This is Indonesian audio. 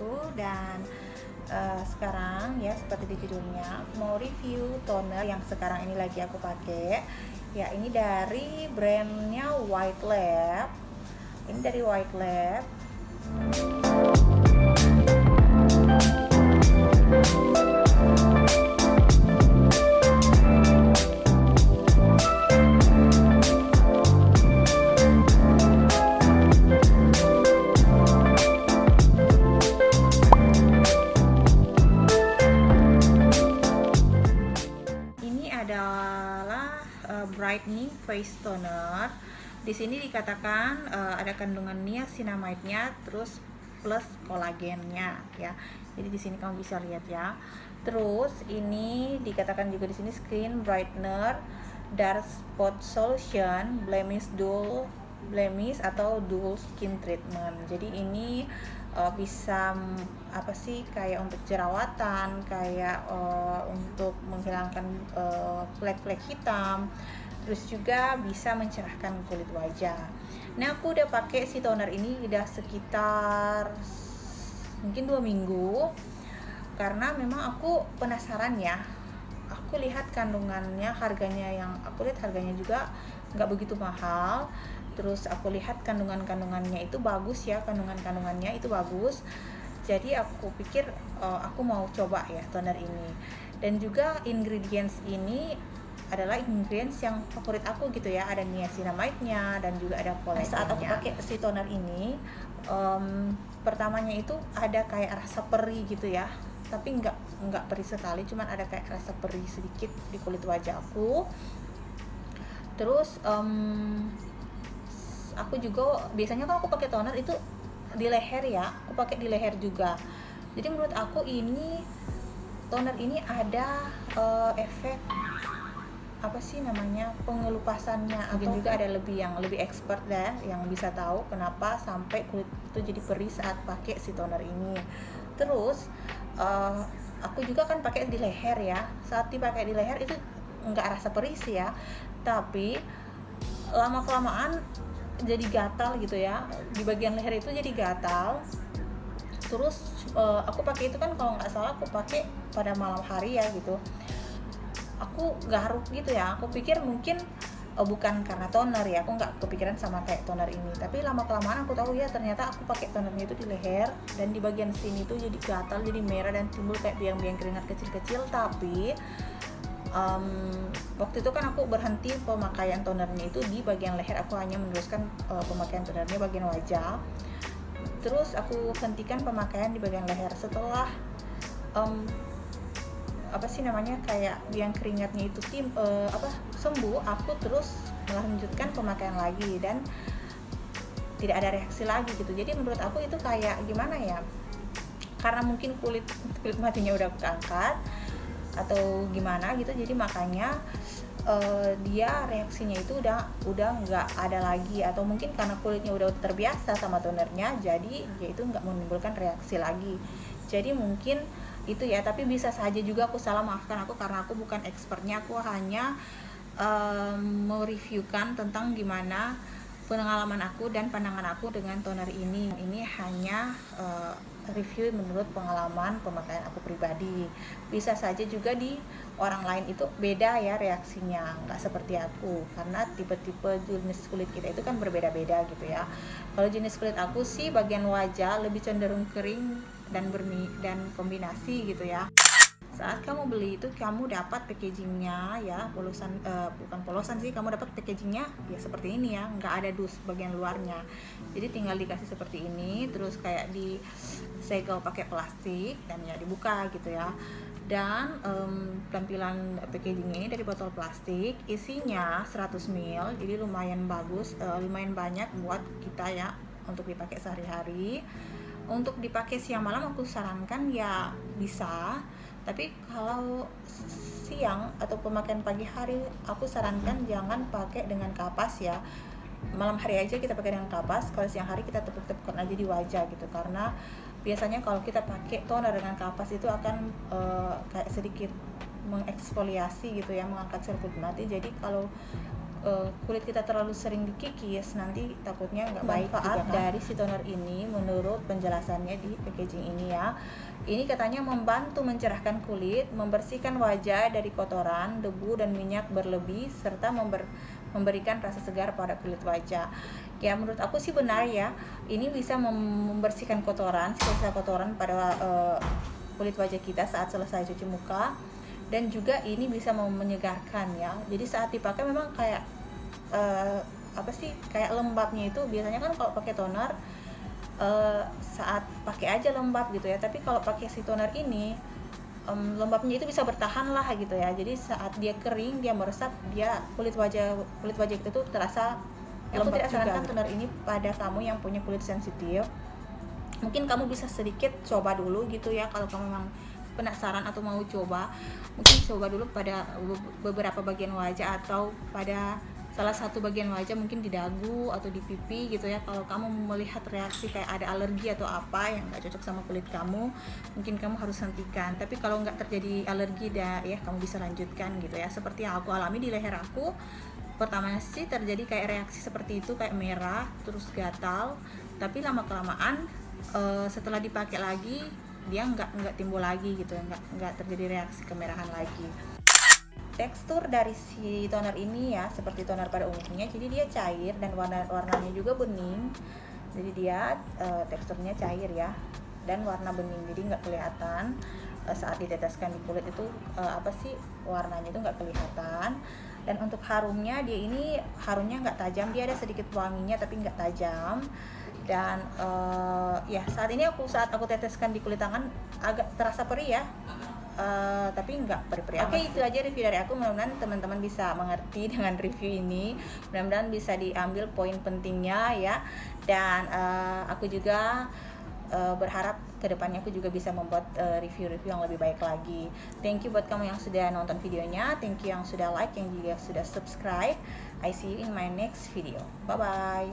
wabarakatuh. Dan sekarang ya seperti di judulnya mau review toner yang sekarang ini lagi aku pakai. Ya, ini dari brandnya White Lab. Ini dari White Lab. Adalah brightening face toner. Di sini dikatakan ada kandungan niacinamide-nya terus plus kolagennya ya. Jadi di sini kamu bisa lihat ya. Terus ini dikatakan juga di sini skin brightener, dark spot solution, blemish atau dual skin treatment. Jadi ini bisa kayak untuk jerawatan, kayak untuk menghilangkan flek-flek hitam, terus juga bisa mencerahkan kulit wajah. Nah, aku udah pakai si toner ini udah sekitar mungkin 2 minggu karena memang aku penasaran ya. Aku lihat kandungannya, harganya juga nggak begitu mahal. Terus aku lihat kandungannya itu bagus ya, kandungannya itu bagus. Jadi aku pikir aku mau coba ya toner ini. Dan juga ingredients ini adalah ingredients yang favorit aku gitu ya. Ada niacinamide-nya dan juga ada kolagennya. Saat aku pakai si toner ini, pertamanya itu ada kayak rasa perih gitu ya. Tapi nggak perih sekali, cuman ada kayak rasa perih sedikit di kulit wajah aku. Terus aku juga biasanya kalau aku pakai toner itu di leher ya, aku pakai di leher juga. Jadi menurut aku ini toner ini ada efek pengelupasannya. Mungkin juga ada yang lebih expert deh yang bisa tahu kenapa sampai kulit itu jadi perih saat pakai si toner ini. Terus aku juga kan pakai di leher ya. Saat dipakai di leher itu nggak rasa perih sih ya, tapi lama kelamaan jadi gatal gitu ya, di bagian leher itu jadi gatal. Terus aku pakai itu kan kalau nggak salah aku pakai pada malam hari ya gitu. Aku garuk gitu ya, aku pikir mungkin bukan karena toner ya, aku nggak kepikiran sama kayak toner ini. Tapi lama kelamaan aku tahu ya ternyata aku pakai tonernya itu di leher, dan di bagian sini tuh jadi gatal, jadi merah dan timbul kayak biang-biang keringat kecil-kecil. Tapi waktu itu kan aku berhenti pemakaian tonernya itu di bagian leher, aku hanya meneruskan pemakaian tonernya bagian wajah. Terus aku hentikan pemakaian di bagian leher. Setelah kayak biang keringatnya itu sembuh, aku terus melanjutkan pemakaian lagi dan tidak ada reaksi lagi gitu. Jadi menurut aku itu kayak gimana ya, karena mungkin kulit matinya udah keangkat atau gimana gitu, jadi makanya dia reaksinya itu udah nggak ada lagi, atau mungkin karena kulitnya udah terbiasa sama tonernya, jadi dia itu nggak menimbulkan reaksi lagi. Jadi mungkin itu ya, tapi bisa saja juga aku salah, maafkan aku karena aku bukan expertnya. Aku hanya mereviewkan tentang gimana pengalaman aku dan pandangan aku dengan toner ini. Ini hanya review menurut pengalaman pemakaian aku pribadi. Bisa saja juga di orang lain itu beda ya reaksinya, nggak seperti aku, karena tipe-tipe jenis kulit kita itu kan berbeda-beda gitu ya. Kalau jenis kulit aku sih bagian wajah lebih cenderung kering dan kombinasi gitu ya. Saat kamu beli itu kamu dapat packagingnya ya, bukan polosan sih, kamu dapat packagingnya ya seperti ini ya, nggak ada dus bagian luarnya. Jadi tinggal dikasih seperti ini, terus kayak disegel pakai plastik dan ya dibuka gitu ya. Dan tampilan packagingnya ini dari botol plastik, isinya 100 ml, jadi lumayan bagus, lumayan banyak buat kita ya untuk dipakai sehari-hari. Untuk dipakai siang malam aku sarankan ya bisa, tapi kalau siang atau pemakaian pagi hari aku sarankan jangan pakai dengan kapas ya. Malam hari aja kita pakai dengan kapas, kalau siang hari kita tepuk-tepukkan aja di wajah gitu, karena biasanya kalau kita pakai toner dengan kapas itu akan kayak sedikit mengeksfoliasi gitu ya, mengangkat sel kulit mati. Jadi kalau kulit kita terlalu sering dikikis, nanti takutnya nggak baik. Manfaat juga, kan? Dari si toner ini menurut penjelasannya di packaging ini ya, ini katanya membantu mencerahkan kulit, membersihkan wajah dari kotoran, debu dan minyak berlebih, serta memberikan rasa segar pada kulit wajah. Ya menurut aku sih benar ya, ini bisa membersihkan kotoran, sisa kotoran pada kulit wajah kita saat selesai cuci muka. Dan juga ini bisa menyegarkan ya. Jadi saat dipakai memang kayak kayak lembabnya itu biasanya kan kalau pakai toner saat pakai aja lembab gitu ya. Tapi kalau pakai si toner ini lembabnya itu bisa bertahan lah gitu ya. Jadi saat dia kering, dia meresap, dia kulit wajah kita tuh terasa lembab. Aku tidak sarankan toner ini pada kamu yang punya kulit sensitif. Mungkin kamu bisa sedikit coba dulu gitu ya, kalau kamu memang penasaran atau mau coba, mungkin coba dulu pada beberapa bagian wajah atau pada salah satu bagian wajah, mungkin di dagu atau di pipi gitu ya. Kalau kamu melihat reaksi kayak ada alergi atau apa yang nggak cocok sama kulit kamu, mungkin kamu harus hentikan. Tapi kalau nggak terjadi alergi ya kamu bisa lanjutkan gitu ya. Seperti yang aku alami di leher aku, pertama sih terjadi kayak reaksi seperti itu, kayak merah terus gatal, tapi lama kelamaan setelah dipakai lagi dia nggak timbul lagi gitu ya, nggak terjadi reaksi kemerahan lagi. Tekstur dari si toner ini ya seperti toner pada umumnya, jadi dia cair dan warnanya juga bening. Jadi dia teksturnya cair ya dan warna bening, jadi nggak kelihatan saat diteteskan di kulit itu warnanya itu nggak kelihatan. Dan untuk harumnya, dia ini harumnya nggak tajam, dia ada sedikit wanginya tapi nggak tajam. Dan saat aku teteskan di kulit tangan agak terasa perih ya, tapi nggak perih-perih. Oke, itu aja review dari aku. Mudah-mudahan teman-teman bisa mengerti dengan review ini, mudah-mudahan bisa diambil poin pentingnya ya. Dan aku juga berharap kedepannya aku juga bisa membuat review-review yang lebih baik lagi. Thank you buat kamu yang sudah nonton videonya, thank you yang sudah like, yang juga sudah subscribe. I see you in my next video. Bye bye.